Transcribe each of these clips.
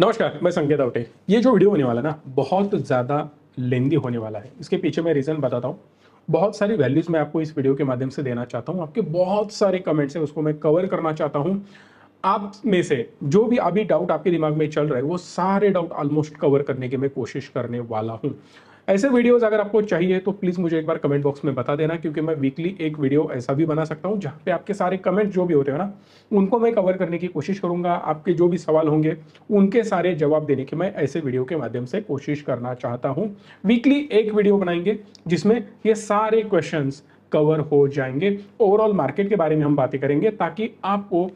नमस्कार, मैं संकेत आवटे। ये जो वीडियो होने वाला है ना, बहुत ज़्यादा लेंदी होने वाला है। इसके पीछे मैं रीज़न बताता हूँ। बहुत सारी वैल्यूज़ मैं आपको इस वीडियो के माध्यम से देना चाहता हूँ। आपके बहुत सारे कमेंट्स हैं, उसको मैं कवर करना चाहता हूँ। आप में से जो भी अभी डाउट आपके दिमाग में चल रहे हैं, वो सारे डाउट ऑलमोस्ट कवर करने की मैं कोशिश करने वाला हूँ। ऐसे वीडियोज़ अगर आपको चाहिए तो प्लीज़ मुझे एक बार कमेंट बॉक्स में बता देना, क्योंकि मैं वीकली एक वीडियो ऐसा भी बना सकता हूँ जहाँ पे आपके सारे कमेंट जो भी होते हैं ना, उनको मैं कवर करने की कोशिश करूँगा। आपके जो भी सवाल होंगे, उनके सारे जवाब देने की मैं ऐसे वीडियो के माध्यम से कोशिश करना चाहता हूँ। वीकली एक वीडियो बनाएंगे जिसमें ये सारे क्वेश्चंस कवर हो जाएंगे। ओवरऑल मार्केट के बारे में हम बातें करेंगे ताकि आपको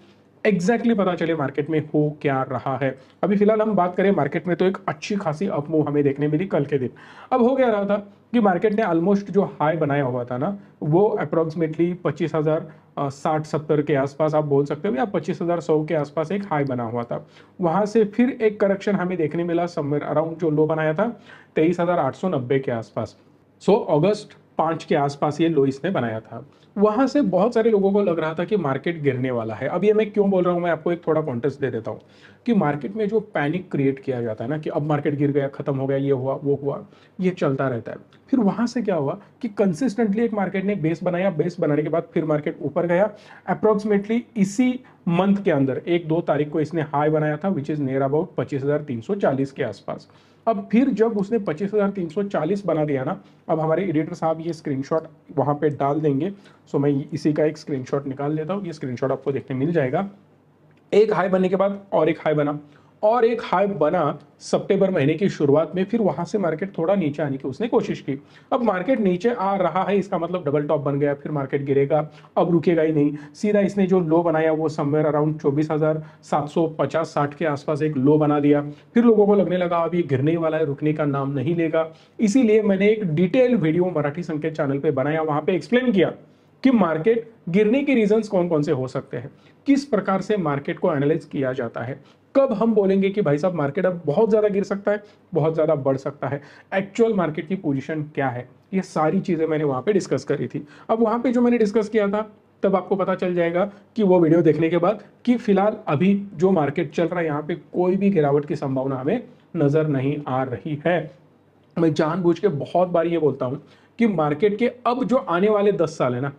एग्जैक्टली पता चले मार्केट में हो क्या रहा है। अभी फिलहाल हम बात करें मार्केट में, तो एक अच्छी खासी अपमूव हमें देखने मिली कल के दिन। अब हो क्या रहा था कि मार्केट ने ऑलमोस्ट जो हाई बनाया हुआ था ना, वो अप्रोक्सीमेटली 25,000 60-70 के आसपास आप बोल सकते हो, या 25,100 के आसपास एक हाई बना हुआ था। वहां से फिर एक करेक्शन हमें देखने मिला समवेयर अराउंड, जो लो बनाया था 23,890 के आसपास। अगस्त 5 के आसपास ये लो इसने बनाया था। वहां से बहुत सारे लोगों को लग रहा था कि मार्केट गिरने वाला है। अब ये मैं क्यों बोल रहा हूं, मैं आपको एक थोड़ा कॉन्टेक्स्ट दे देता हूं कि मार्केट में जो पैनिक क्रिएट किया जाता है ना, कि अब मार्केट गिर गया, खत्म हो गया, ये हुआ वो हुआ, ये चलता रहता है। फिर वहां से क्या हुआ कि कंसिस्टेंटली एक मार्केट ने बेस बनाया, बेस बनाने के बाद फिर मार्केट ऊपर गया। अप्रोक्सीमेटली इसी मंथ के अंदर 1-2 तारीख को इसने हाई बनाया था, विच इज नियर अबाउट 25,340 के आसपास। अब फिर जब उसने 25,340 बना दिया ना, अब हमारे एडिटर साहब ये स्क्रीनशॉट वहां पे डाल देंगे। मैं इसी का एक स्क्रीनशॉट निकाल लेता हूँ। ये स्क्रीनशॉट आपको देखने मिल जाएगा। एक हाई बनने के बाद और एक हाई बना, और एक हाई बना सितंबर महीने की शुरुआत में। फिर वहां से मार्केट थोड़ा नीचे आने की उसने कोशिश की। अब मार्केट नीचे आ रहा है, इसका मतलब डबल टॉप बन गया, फिर मार्केट गिरेगा। अब रुकेगा ही नहीं, सीधा इसने जो लो बनाया वो समवेयर अराउंड 24,750-60 के आसपास एक लो बना दिया। फिर लोगों को लगने लगा अब ये गिरने वाला है, रुकने का नाम नहीं लेगा। इसीलिए मैंने एक डिटेल वीडियो मराठी संकेत चैनल पे बनाया, वहां पे एक्सप्लेन किया कि मार्केट गिरने के रीजंस कौन कौन से हो सकते हैं, किस प्रकार से मार्केट को एनालाइज किया जाता है, कब हम बोलेंगे कि भाई साहब मार्केट अब बहुत ज्यादा गिर सकता है, बहुत ज्यादा बढ़ सकता है, एक्चुअल मार्केट की पोजीशन क्या है। ये सारी चीजें मैंने वहां पे डिस्कस करी थी। अब वहां पे जो मैंने डिस्कस किया था, तब आपको पता चल जाएगा कि वो वीडियो देखने के बाद कि फिलहाल अभी जो मार्केट चल रहा है, यहाँ पे कोई भी गिरावट की संभावना हमें नजर नहीं आ रही है। मैं जानबूझ के बहुत बार ये बोलता हूं कि मार्केट के अब जो आने वाले 10 साल है ना,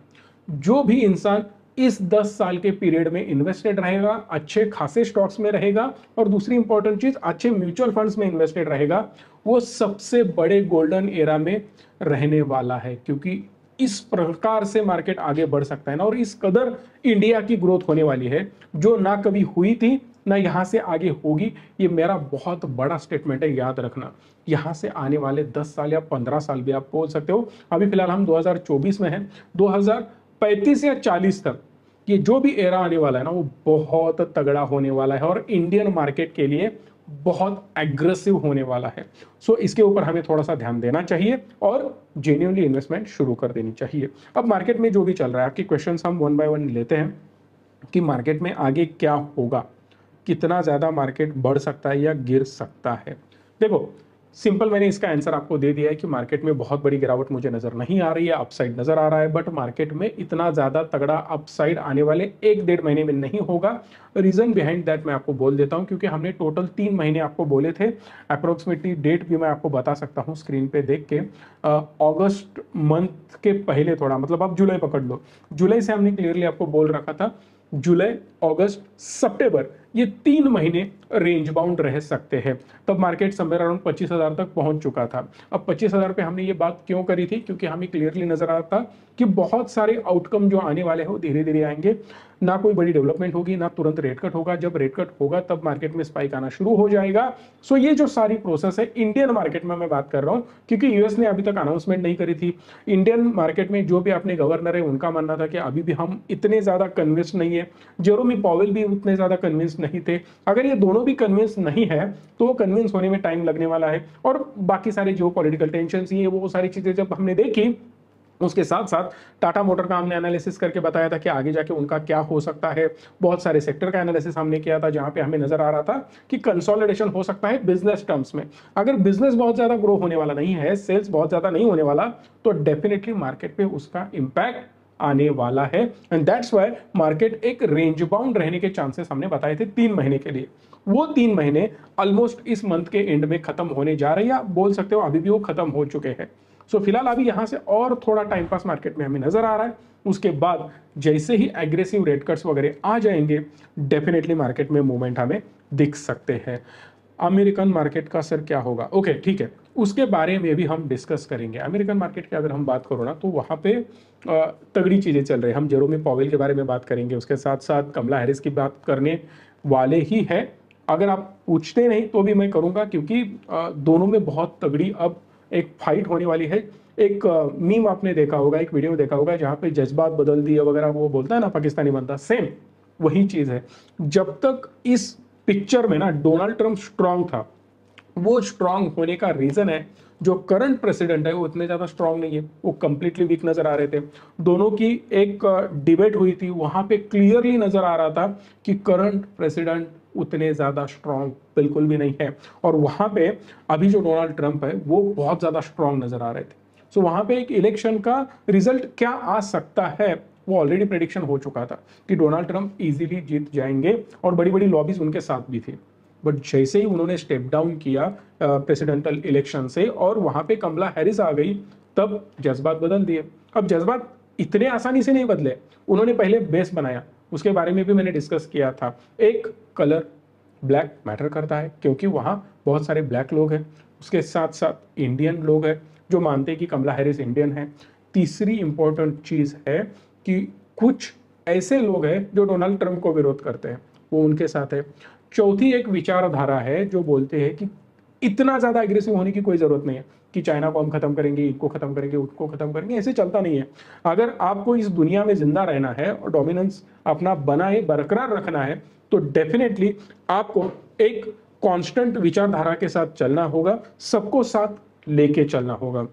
जो भी इंसान इस 10 साल के पीरियड में इन्वेस्टेड रहेगा, अच्छे खासे स्टॉक्स में रहेगा, और दूसरी इंपॉर्टेंट चीज अच्छे म्यूचुअल फंड्स में इन्वेस्टेड रहेगा, वो सबसे बड़े गोल्डन एरा में रहने वाला है। क्योंकि इस प्रकार से मार्केट आगे बढ़ सकता है ना, और इस कदर इंडिया की ग्रोथ होने वाली है, जो ना कभी हुई थी ना यहां से आगे होगी। ये मेरा बहुत बड़ा स्टेटमेंट है, याद रखना। यहां से आने वाले 10 साल या 15 साल भी आप बोल सकते हो। अभी फिलहाल हम 2024 में हैं, 2035 या 40 तक ये जो भी एरा आने वाला है ना, वो बहुत तगड़ा होने वाला है, और इंडियन मार्केट के लिए बहुत एग्रेसिव होने वाला है। इसके ऊपर हमें थोड़ा सा ध्यान देना चाहिए और जेन्युइनली इन्वेस्टमेंट शुरू कर देनी चाहिए। अब मार्केट में जो भी चल रहा है, आपके क्वेश्चंस हम वन बाय वन लेते हैं कि मार्केट में आगे क्या होगा, कितना ज़्यादा मार्केट बढ़ सकता है या गिर सकता है। देखो, सिंपल मैंने इसका आंसर आपको दे दिया है कि मार्केट में बहुत बड़ी गिरावट मुझे नजर नहीं आ रही है, अपसाइड नजर आ रहा है, बट मार्केट में इतना ज़्यादा तगड़ा अपसाइड आने वाले 1-1.5 महीने में नहीं होगा। रीजन बिहाइंड दैट मैं आपको बोल देता हूं, क्योंकि हमने टोटल 3 महीने आपको बोले थे। अप्रोक्सीमेटली डेट भी मैं आपको बता सकता हूं स्क्रीन पे देख के। अगस्त मंथ के पहले थोड़ा, मतलब आप जुलाई पकड़ लो, जुलाई से हमने क्लियरली आपको बोल रखा था जुलाई, अगस्त, सितंबर, ये 3 महीने रेंज बाउंड रह सकते हैं। तब मार्केट समवेयर अराउंड 25,000 तक पहुंच चुका था। अब 25,000 पे हमने ये बात क्यों करी थी, क्योंकि हमें क्लियरली नजर आता था कि बहुत सारे आउटकम जो आने वाले हैं वो धीरे धीरे आएंगे। ना कोई बड़ी डेवलपमेंट होगी, ना तुरंत रेट कट होगा। जब रेट कट होगा तब मार्केट में स्पाइक आना शुरू हो जाएगा। ये जो सारी प्रोसेस है इंडियन मार्केट में मैं बात कर रहा हूं, क्योंकि यूएस ने अभी तक अनाउंसमेंट नहीं करी थी। इंडियन मार्केट में जो भी अपने गवर्नर है, उनका मानना था कि अभी भी हम इतने ज्यादा कन्विंस नहीं है। जेरोमी पॉवेल भी उतने ज्यादा कन्विंस नहीं थे। अगर ये दोनों भी कन्विंस नहीं है तो वो कन्विंस होने में टाइम लगने वाला है। और बाकी सारे जो पॉलिटिकल टेंशन ये वो सारी चीजें जब हमने देखी, उसके साथ साथ टाटा मोटर का हमने एनालिसिस करके बताया था कि आगे जाके उनका क्या हो सकता है। बहुत सारे सेक्टर का एनालिसिस हमने किया था, जहां पे हमें नजर आ रहा था कि कंसोलिडेशन हो सकता है बिजनेस टर्म्स में। अगर बिजनेस बहुत ज्यादा ग्रो होने वाला नहीं है, सेल्स बहुत ज्यादा नहीं होने वाला, तो डेफिनेटली मार्केट पे उसका इंपैक्ट आने वाला है। एंड दैट्स व्हाई मार्केट एक रेंज बाउंड रहने के चांसेस हमने बताए थे 3 महीने के लिए। वो 3 महीने ऑलमोस्ट इस मंथ के एंड में खत्म होने जा रही है। आप बोल सकते हो अभी भी वो खत्म हो चुके हैं। सो फिलहाल अभी यहाँ से और थोड़ा टाइम पास मार्केट में हमें नजर आ रहा है। उसके बाद जैसे ही एग्रेसिव रेट कट्स वगैरह आ जाएंगे, डेफिनेटली मार्केट में मूवमेंट हमें दिख सकते हैं। अमेरिकन मार्केट का सर क्या होगा? ओके ठीक है, उसके बारे में भी हम डिस्कस करेंगे। अमेरिकन मार्केट की अगर हम बात करो ना, तो वहाँ पे तगड़ी चीज़ें चल रही है। हम जेरोमी पॉवेल के बारे में बात करेंगे, उसके साथ साथ कमला हैरिस की बात करने वाले ही है। अगर आप पूछते नहीं तो भी मैं करूँगा, क्योंकि दोनों में बहुत तगड़ी अब एक फाइट होने वाली है। एक मीम आपने देखा होगा, एक वीडियो देखा होगा, जहाँ पे जज्बात बदल दिए वगैरह वो बोलता है ना पाकिस्तानी बंदा, सेम वही चीज़ है। जब तक इस पिक्चर में ना डोनाल्ड ट्रंप स्ट्रांग था, वो स्ट्रांग होने का रीजन है जो करंट प्रेसिडेंट है वो इतने ज्यादा स्ट्रांग नहीं है, वो कंप्लीटली वीक नजर आ रहे थे। दोनों की एक डिबेट हुई थी, वहां पे क्लियरली नजर आ रहा था कि करंट प्रेसिडेंट उतने ज्यादा स्ट्रांग बिल्कुल भी नहीं है, और वहां पे अभी जो डोनाल्ड ट्रंप है वो बहुत ज्यादा स्ट्रांग नजर आ रहे थे। सो वहां पे एक इलेक्शन का रिजल्ट क्या आ सकता है, वो ऑलरेडी प्रेडिक्शन हो चुका था कि डोनाल्ड ट्रंप इजीली जीत जाएंगे, और बड़ी बड़ी लॉबीज उनके साथ भी थी। बट जैसे ही उन्होंने स्टेप डाउन किया प्रेसिडेंटल इलेक्शन से और वहां पे कमला हैरिस आ गई, तब जज्बात बदल दिए। अब जज्बात इतने आसानी से नहीं बदले, उन्होंने पहले बेस बनाया, उसके बारे में भी मैंने डिस्कस किया था। एक, कलर ब्लैक मैटर करता है, क्योंकि वहाँ बहुत सारे ब्लैक लोग हैं। उसके साथ साथ इंडियन लोग हैं जो मानते हैं कि कमला हैरिस इंडियन है। तीसरी इंपॉर्टेंट चीज़ है कि कुछ ऐसे लोग हैं जो डोनाल्ड ट्रंप को विरोध करते हैं, वो उनके साथ है। चौथी एक विचारधारा है जो बोलते हैं कि इतना ज्यादा एग्रेसिव होने की कोई जरूरत नहीं है कि चाइना को हम खत्म करेंगे, इनको खत्म करेंगे, उसको खत्म करेंगे, ऐसे चलता नहीं है। अगर आपको इस दुनिया में जिंदा रहना है और डोमिनेंस अपना बनाए बरकरार रखना है, तो डेफिनेटली आपको एक कांस्टेंट विचारधारा के साथ चलना होगा, सबको साथ लेके चलना होगा,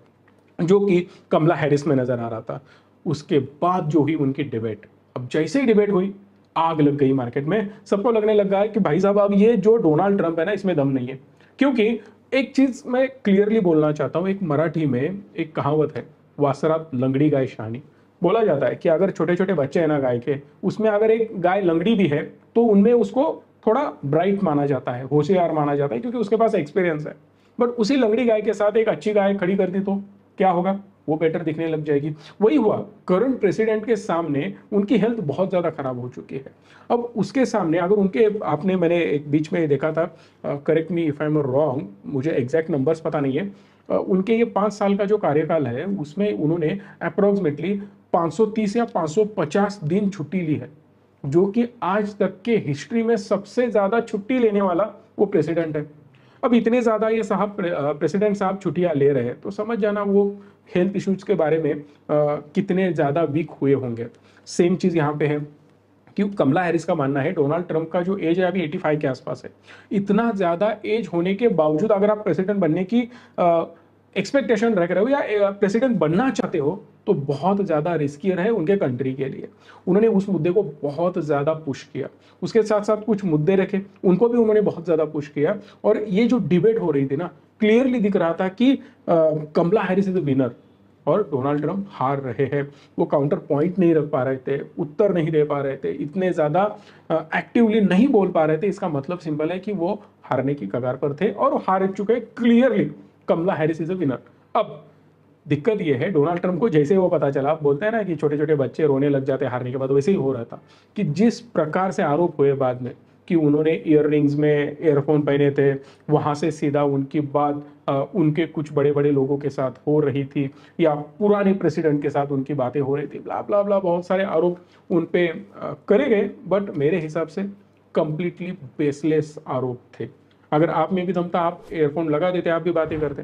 जो कि कमला हैरिस में नजर आ रहा था। उसके बाद जो हुई उनकी डिबेट, अब जैसे ही डिबेट हुई आग लग गई मार्केट में। सबको लगने लगा है कि भाई साहब अब ये जो डोनाल्ड ट्रंप है ना, इसमें दम नहीं है। क्योंकि एक चीज मैं क्लियरली बोलना चाहता हूं, एक मराठी में एक कहावत है, वासरात लंगड़ी गाय शहानी। बोला जाता है कि अगर छोटे छोटे बच्चे हैं ना गाय के, उसमें अगर एक गाय लंगड़ी भी है तो उनमें उसको थोड़ा ब्राइट माना जाता है, होशियार माना जाता है, क्योंकि उसके पास एक्सपीरियंस है। बट उसी लंगड़ी गाय के साथ एक अच्छी गाय खड़ी कर दी तो क्या होगा? वो बेटर दिखने लग जाएगी। वही हुआ करंट प्रेसिडेंट के सामने, उनकी हेल्थ बहुत ज्यादा खराब हो चुकी है। अब उसके सामने अगर उनके, आपने, मैंने एक बीच में देखा था, correct me if I am wrong, मुझे एग्जैक्ट नंबर्स पता नहीं है, उनके ये 5 साल का जो कार्यकाल है उसमें उन्होंने अप्रोक्सीमेटली 530 या 550 दिन छुट्टी ली है, जो कि आज तक के हिस्ट्री में सबसे ज्यादा छुट्टी लेने वाला वो प्रेसिडेंट है। अब इतने ज्यादा ये साहब प्रेसिडेंट साहब छुट्टियां ले रहे हैं, तो समझ जाना वो हेल्थ इश्यूज के बारे में कितने ज्यादा वीक हुए होंगे। सेम चीज यहाँ पे है कि कमला हैरिस का मानना है डोनाल्ड ट्रंप का जो एज है अभी 85 के आसपास है। इतना ज्यादा एज होने के बावजूद अगर आप प्रेसिडेंट बनने की एक्सपेक्टेशन रख रहे हो या प्रेसिडेंट बनना चाहते हो, तो बहुत ज्यादा रिस्कियर है उनके कंट्री के लिए। उन्होंने उस मुद्दे को बहुत ज्यादा पुश किया, उसके साथ साथ कुछ मुद्दे रखे, उनको भी उन्होंने बहुत ज्यादा पुश किया। और ये जो डिबेट हो रही थी ना, क्लियरली दिख रहा था कि कमला हैरिस इज द विनर और डोनाल्ड ट्रंप हार रहे हैं। वो काउंटर पॉइंट नहीं रख पा रहे थे, उत्तर नहीं दे पा रहे थे, इतने ज्यादा एक्टिवली नहीं बोल पा रहे थे। इसका मतलब सिंपल है कि वो हारने की कगार पर थे और हार चुके clearly. Kamala Harris is a winner. अब दिक्कत ये है, डोनाल्ड ट्रंप को जैसे वो पता चला, बोलते हैं ना कि छोटे छोटे बच्चे रोने लग जाते हैं हारने के बाद, वैसे ही हो रहा था कि जिस प्रकार से आरोप हुए बाद में कि उन्होंने ईयररिंग्स में एयरफोन पहने थे, वहां से सीधा उनकी बात उनके कुछ बड़े बड़े लोगों के साथ हो रही थी, या पुराने प्रेसिडेंट के साथ उनकी बातें हो रही थी, ब्ला ब्ला ब्ला, बहुत सारे आरोप उन पे करे गए। बट मेरे हिसाब से कंप्लीटली बेसलेस आरोप थे। अगर आप में भी दम था, आप एयरफोन लगा देते, आप भी बातें करते,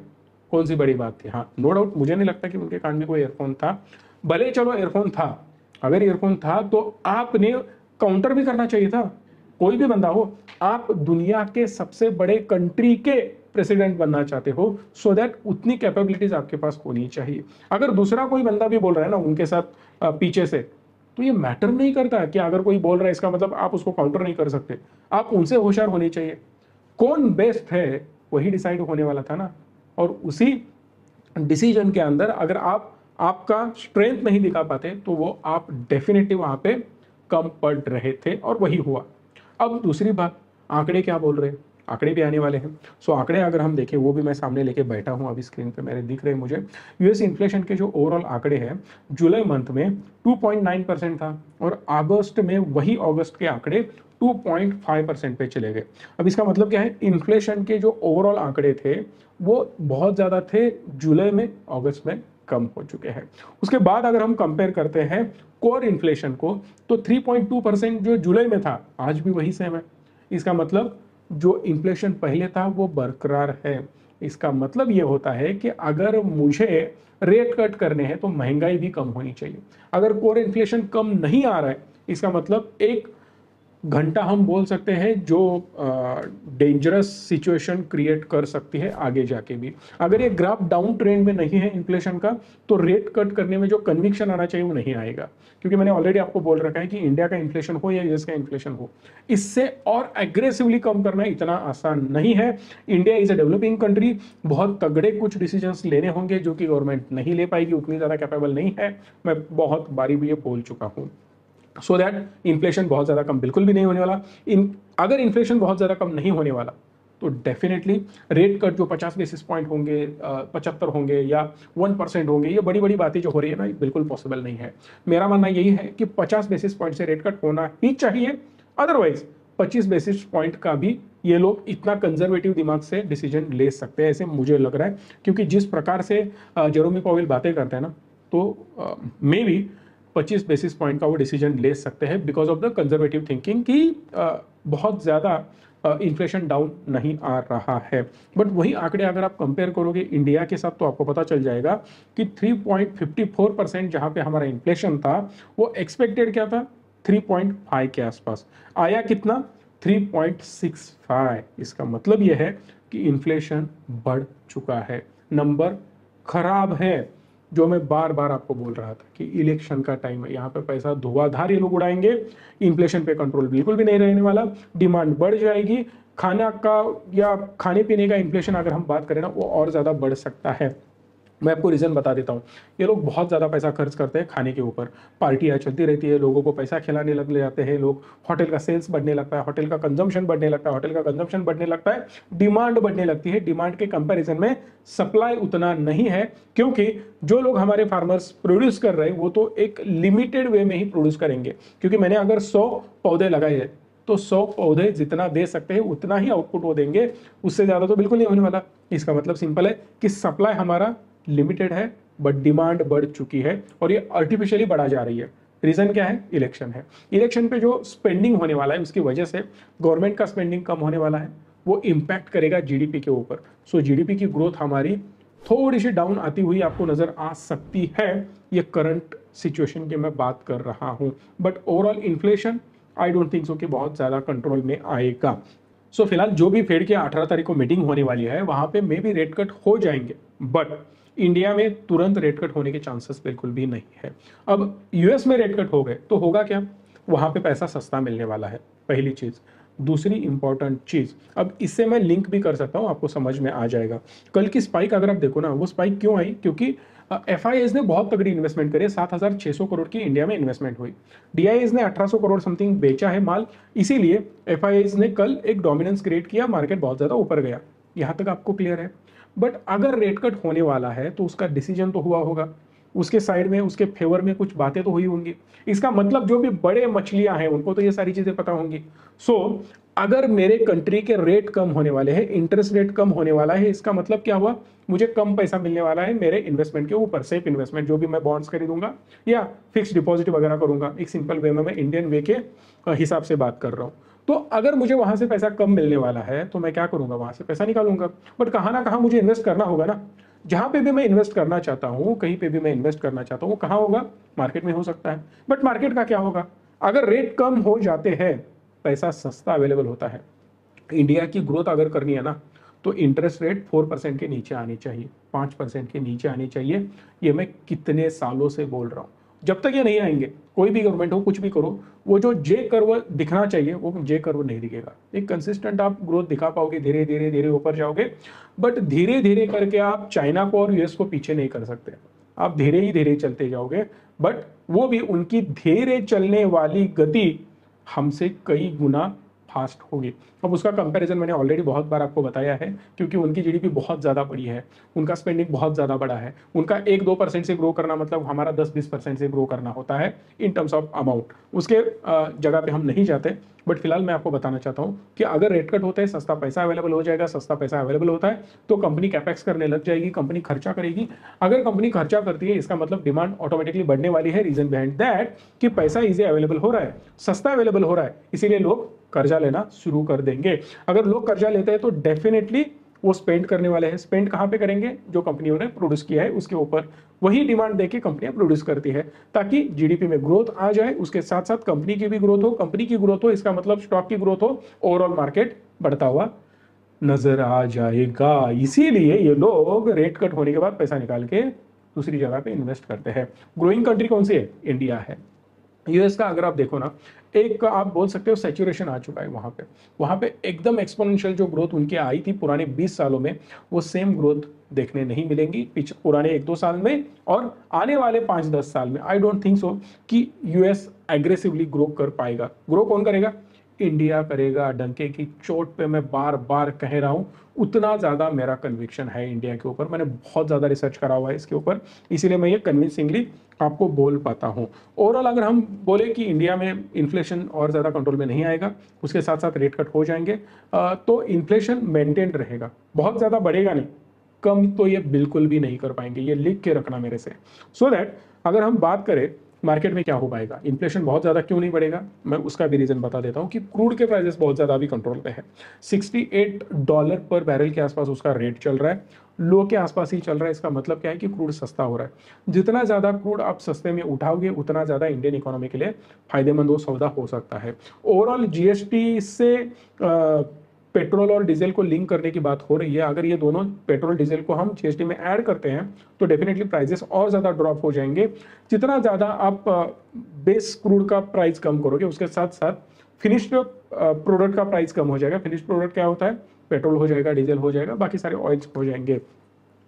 कौन सी बड़ी बात थी? हाँ, नो डाउट, मुझे नहीं लगता कि उनके कान में कोई एयरफोन था। भले चलो एयरफोन था, अगर एयरफोन था तो आपने काउंटर भी करना चाहिए था। कोई भी बंदा हो, आप दुनिया के सबसे बड़े कंट्री के प्रेसिडेंट बनना चाहते हो, सो दैट उतनी कैपेबिलिटीज आपके पास होनी चाहिए। अगर दूसरा कोई बंदा भी बोल रहा है ना उनके साथ पीछे से, तो ये मैटर नहीं करता कि अगर कोई बोल रहा है इसका मतलब आप उसको काउंटर नहीं कर सकते। आप उनसे होशियार होने चाहिए। कौन बेस्ट है वही डिसाइड होने वाला था ना, और उसी डिसीजन के अंदर अगर आप आपका स्ट्रेंथ नहीं दिखा पाते तो वो आप डेफिनेटली वहां पे कम पड़ रहे थे, और वही हुआ। अब दूसरी बात, आंकड़े क्या बोल रहे हैं, आंकड़े भी आने वाले हैं। सो आंकड़े अगर हम देखें, वो भी मैं सामने लेके बैठा हूँ, अभी स्क्रीन पे मेरे दिख रहे हैं मुझे। यूएस इन्फ्लेशन के जो ओवरऑल आंकड़े हैं जुलाई मंथ में 2.9% था, और अगस्त में वही अगस्त के आंकड़े 2.5% पे चले गए। अब इसका मतलब क्या है, इन्फ्लेशन के जो ओवरऑल आंकड़े थे वो बहुत ज़्यादा थे, जुलाई में अगस्त में कम हो चुके हैं। उसके बाद अगर हम कंपेयर करते हैं कोर इन्फ्लेशन को, तो 3.2% जो जुलाई में था आज भी वही सेम है। इसका मतलब जो इन्फ्लेशन पहले था वो बरकरार है। इसका मतलब ये होता है कि अगर मुझे रेट कट करने हैं तो महंगाई भी कम होनी चाहिए। अगर कोर इन्फ्लेशन कम नहीं आ रहा है, इसका मतलब एक घंटा हम बोल सकते हैं जो डेंजरस सिचुएशन क्रिएट कर सकती है आगे जाके भी। अगर ये ग्राफ डाउन ट्रेंड में नहीं है इन्फ्लेशन का, तो रेट कट करने में जो कन्विक्शन आना चाहिए वो नहीं आएगा। क्योंकि मैंने ऑलरेडी आपको बोल रखा है कि इंडिया का इन्फ्लेशन हो या यूएस का इन्फ्लेशन हो, इससे और एग्रेसिवली कम करना इतना आसान नहीं है। India is a developing country, बहुत तगड़े कुछ डिसीजंस लेने होंगे जो कि गवर्नमेंट नहीं ले पाएगी, उतनी ज़्यादा कैपेबल नहीं है। मैं बहुत बारी भी ये बोल चुका हूँ। सो दैट इन्फ्लेशन बहुत ज़्यादा कम बिल्कुल भी नहीं होने वाला। अगर इन्फ्लेशन बहुत ज़्यादा कम नहीं होने वाला तो डेफिनेटली रेट कट जो 50 बेसिस पॉइंट होंगे, 75 होंगे या 1% होंगे, ये बड़ी बड़ी बातें जो हो रही है ना, बिल्कुल पॉसिबल नहीं है। मेरा मानना यही है कि 50 बेसिस पॉइंट से रेट कट होना ही चाहिए, अदरवाइज 25 बेसिस पॉइंट का भी ये लोग इतना कंजर्वेटिव दिमाग से डिसीजन ले सकते हैं, ऐसे मुझे लग रहा है। क्योंकि जिस प्रकार से जेरोमी पॉवेल बातें करते हैं ना, तो मे बी 25 बेसिस पॉइंट का वो डिसीजन ले सकते हैं because of the conservative thinking कि बहुत ज़्यादा इन्फ्लेशन डाउन नहीं आ रहा है। बट वही आंकड़े अगर आप कंपेयर करोगे इंडिया के साथ, तो आपको पता चल जाएगा कि 3.54% जहाँ पे हमारा इन्फ्लेशन था, वो एक्सपेक्टेड क्या था 3.5 के आसपास, आया कितना 3.65। इसका मतलब ये है कि इन्फ्लेशन बढ़ चुका है, नंबर खराब है। जो मैं बार बार आपको बोल रहा था कि इलेक्शन का टाइम है, यहाँ पे पैसा धुआंधार ये लोग उड़ाएंगे, इन्फ्लेशन पे कंट्रोल बिल्कुल भी नहीं रहने वाला, डिमांड बढ़ जाएगी। खाना का या खाने पीने का इन्फ्लेशन अगर हम बात करें ना, वो और ज़्यादा बढ़ सकता है। मैं आपको रीज़न बता देता हूँ। ये लोग बहुत ज़्यादा पैसा खर्च करते हैं खाने के ऊपर, पार्टियाँ चलती रहती है, लोगों को पैसा खिलाने लग जाते हैं लोग, होटल का सेल्स बढ़ने लगता है, होटल का कंजम्पशन बढ़ने लगता है, होटल का कंजम्पशन बढ़ने लगता है, डिमांड बढ़ने लगती है। डिमांड के कंपैरिजन में सप्लाई उतना नहीं है, क्योंकि जो लोग हमारे फार्मर्स प्रोड्यूस कर रहे हैं वो तो एक लिमिटेड वे में ही प्रोड्यूस करेंगे। क्योंकि मैंने अगर 100 पौधे लगाए हैं तो 100 पौधे जितना दे सकते हैं उतना ही आउटपुट वो देंगे, उससे ज़्यादा तो बिल्कुल नहीं होने वाला। इसका मतलब सिंपल है कि सप्लाई हमारा लिमिटेड है, बट डिमांड बढ़ चुकी है, और ये आर्टिफिशियली बढ़ा जा रही है। रीजन क्या है, इलेक्शन है। इलेक्शन पे जो स्पेंडिंग होने वाला है उसकी वजह से गवर्नमेंट का स्पेंडिंग कम होने वाला है, वो इम्पैक्ट करेगा जीडीपी के ऊपर। सो जीडीपी की ग्रोथ हमारी थोड़ी सी डाउन आती हुई आपको नजर आ सकती है, ये करंट सिचुएशन की मैं बात कर रहा हूं। But overall inflation I don't think so कि बहुत ज्यादा कंट्रोल में आएगा। सो फिलहाल जो भी फेड की 18 तारीख को मीटिंग होने वाली है, वहां पे मे भी रेट कट हो जाएंगे, बट इंडिया में तुरंत रेट कट होने के चांसेस बिल्कुल भी नहीं है। अब यूएस में रेट कट हो गए तो होगा क्या, वहां पे पैसा सस्ता मिलने वाला है, पहली चीज। दूसरी इंपॉर्टेंट चीज, अब इससे मैं लिंक भी कर सकता हूं, आपको समझ में आ जाएगा। कल की स्पाइक अगर आप देखो ना, वो स्पाइक क्यों आई, क्योंकि एफआईआईज ने बहुत तगड़ी इन्वेस्टमेंट करी, 7,600 करोड़ की इंडिया में इन्वेस्टमेंट हुई। डीआईआईज ने 1800 करोड़ समथिंग बेचा है माल, इसीलिए एफआईआईज ने कल एक डोमिनेंस क्रिएट किया, मार्केट बहुत ज्यादा ऊपर गया। यहां तक आपको क्लियर है। बट अगर रेट कट होने वाला है तो उसका डिसीजन तो हुआ होगा, उसके साइड में उसके फेवर में कुछ बातें तो हुई होंगी। इसका मतलब जो भी बड़े मछलियां हैं उनको तो ये सारी चीजें पता होंगी। सो अगर मेरे कंट्री के रेट कम होने वाले हैं, इंटरेस्ट रेट कम होने वाला है, इसका मतलब क्या हुआ, मुझे कम पैसा मिलने वाला है मेरे इन्वेस्टमेंट के ऊपर। सेफ इन्वेस्टमेंट जो भी मैं बॉन्ड्स खरीदूंगा या फिक्स डिपॉजिट वगैरह करूंगा, एक सिंपल वे में मैं इंडियन वे के हिसाब से बात कर रहा हूँ। तो अगर मुझे वहां से पैसा कम मिलने वाला है तो मैं क्या करूंगा, वहां से पैसा निकालूंगा। बट कहाँ ना कहाँ मुझे इन्वेस्ट करना होगा ना। जहां पे भी मैं इन्वेस्ट करना चाहता हूँ, कहीं पे भी मैं इन्वेस्ट करना चाहता हूँ, कहाँ होगा, मार्केट में हो सकता है। बट मार्केट का क्या होगा, अगर रेट कम हो जाते हैं, पैसा सस्ता अवेलेबल होता है। इंडिया की ग्रोथ अगर करनी है ना, तो इंटरेस्ट रेट 4% के नीचे आनी चाहिए, 5% के नीचे आनी चाहिए। ये मैं कितने सालों से बोल रहा हूँ। जब तक ये नहीं आएंगे, कोई भी गवर्नमेंट हो, कुछ भी करो, वो जो जे कर्व दिखना चाहिए वो जे कर्व नहीं दिखेगा। एक कंसिस्टेंट आप ग्रोथ दिखा पाओगे, धीरे धीरे धीरे ऊपर जाओगे, बट धीरे धीरे करके आप चाइना को और यूएस को पीछे नहीं कर सकते। आप धीरे ही धीरे चलते जाओगे, बट वो भी उनकी धीरे चलने वाली गति हमसे कई गुना फास्ट होगी। अब उसका कंपैरिजन मैंने ऑलरेडी बहुत बार आपको बताया है, क्योंकि उनकी जीडीपी बहुत ज़्यादा बड़ी है, उनका स्पेंडिंग बहुत ज़्यादा बड़ा है, उनका 1-2% से ग्रो करना मतलब हमारा 10-20% से ग्रो करना होता है इन टर्म्स ऑफ अमाउंट। उसके जगह पे हम नहीं जाते, बट फिलहाल मैं आपको बताना चाहता हूँ कि अगर रेट कट होता है, सस्ता पैसा अवेलेबल हो जाएगा, सस्ता पैसा अवेलेबल होता है तो कंपनी कैपेक्स करने लग जाएगी, कंपनी खर्चा करेगी। अगर कंपनी खर्चा करती है, इसका मतलब डिमांड ऑटोमेटिकली बढ़ने वाली है। रीजन बिहाइंड दैट कि पैसा इजी अवेलेबल हो रहा है, सस्ता अवेलेबल हो रहा है, इसीलिए लोग कर्जा लेना शुरू कर देंगे। अगर लोग कर्जा लेते हैं तो डेफिनेटली वो स्पेंड करने वाले हैं। स्पेंड कहां पे करेंगे? जो कंपनियों ने प्रोड्यूस किया है उसके ऊपर। वही डिमांड देके कंपनियां प्रोड्यूस करती है ताकि जीडीपी में ग्रोथ आ जाए, उसके साथ साथ कंपनी की भी ग्रोथ हो। कंपनी की ग्रोथ हो इसका मतलब स्टॉक की ग्रोथ हो, ओवरऑल मार्केट बढ़ता हुआ नजर आ जाएगा। इसीलिए ये लोग रेट कट होने के बाद पैसा निकाल के दूसरी जगह पे इन्वेस्ट करते हैं। ग्रोइंग कंट्री कौन सी है? इंडिया है। यूएस का अगर आप देखो ना, एक आप बोल सकते हो सैचुरेशन आ चुका है वहां पे एकदम एक्सपोनेंशियल जो ग्रोथ उनके आई थी पुराने 20 सालों में, वो सेम ग्रोथ देखने नहीं मिलेंगी पुराने 1-2 साल में, और आने वाले 5-10 साल में आई डोंट थिंक सो कि यूएस एग्रेसिवली ग्रो कर पाएगा। ग्रो कौन करेगा? इंडिया करेगा। डंके की चोट पे मैं बार बार कह रहा हूं, उतना ज्यादा मेरा कन्विक्शन है इंडिया के ऊपर। मैंने बहुत ज्यादा रिसर्च करा हुआ है इसके ऊपर, इसीलिए मैं ये कन्विंसिंगली आपको बोल पाता हूं। ओवरऑल अगर हम बोले कि इंडिया में इन्फ्लेशन और ज़्यादा कंट्रोल में नहीं आएगा, उसके साथ साथ रेट कट हो जाएंगे, तो इन्फ्लेशन मेंटेन रहेगा, बहुत ज़्यादा बढ़ेगा नहीं, कम तो ये बिल्कुल भी नहीं कर पाएंगे। ये लिख के रखना मेरे से, सो दैट अगर हम बात करें मार्केट में क्या हो पाएगा, इन्फ्लेशन बहुत ज़्यादा क्यों नहीं बढ़ेगा, मैं उसका भी रीज़न बता देता हूँ कि क्रूड के प्राइसेस बहुत ज़्यादा अभी कंट्रोल पे है। $68 पर बैरल के आसपास उसका रेट चल रहा है, लो के आसपास ही चल रहा है। इसका मतलब क्या है कि क्रूड सस्ता हो रहा है। जितना ज़्यादा क्रूड आप सस्ते में उठाओगे, उतना ज़्यादा इंडियन इकोनॉमी के लिए फायदेमंद वो सौदा हो सकता है। ओवरऑल जीएसटी से पेट्रोल और डीजल को लिंक करने की बात हो रही है। अगर ये दोनों पेट्रोल डीजल को हम जीएसटी में ऐड करते हैं तो डेफिनेटली प्राइसेस और ज़्यादा ड्रॉप हो जाएंगे। जितना ज़्यादा आप बेस क्रूड का प्राइस कम करोगे, उसके साथ साथ फिनिश्ड प्रोडक्ट का प्राइस कम हो जाएगा। फिनिश्ड प्रोडक्ट क्या होता है? पेट्रोल हो जाएगा, डीजल हो जाएगा, बाकी सारे ऑयल्स हो जाएंगे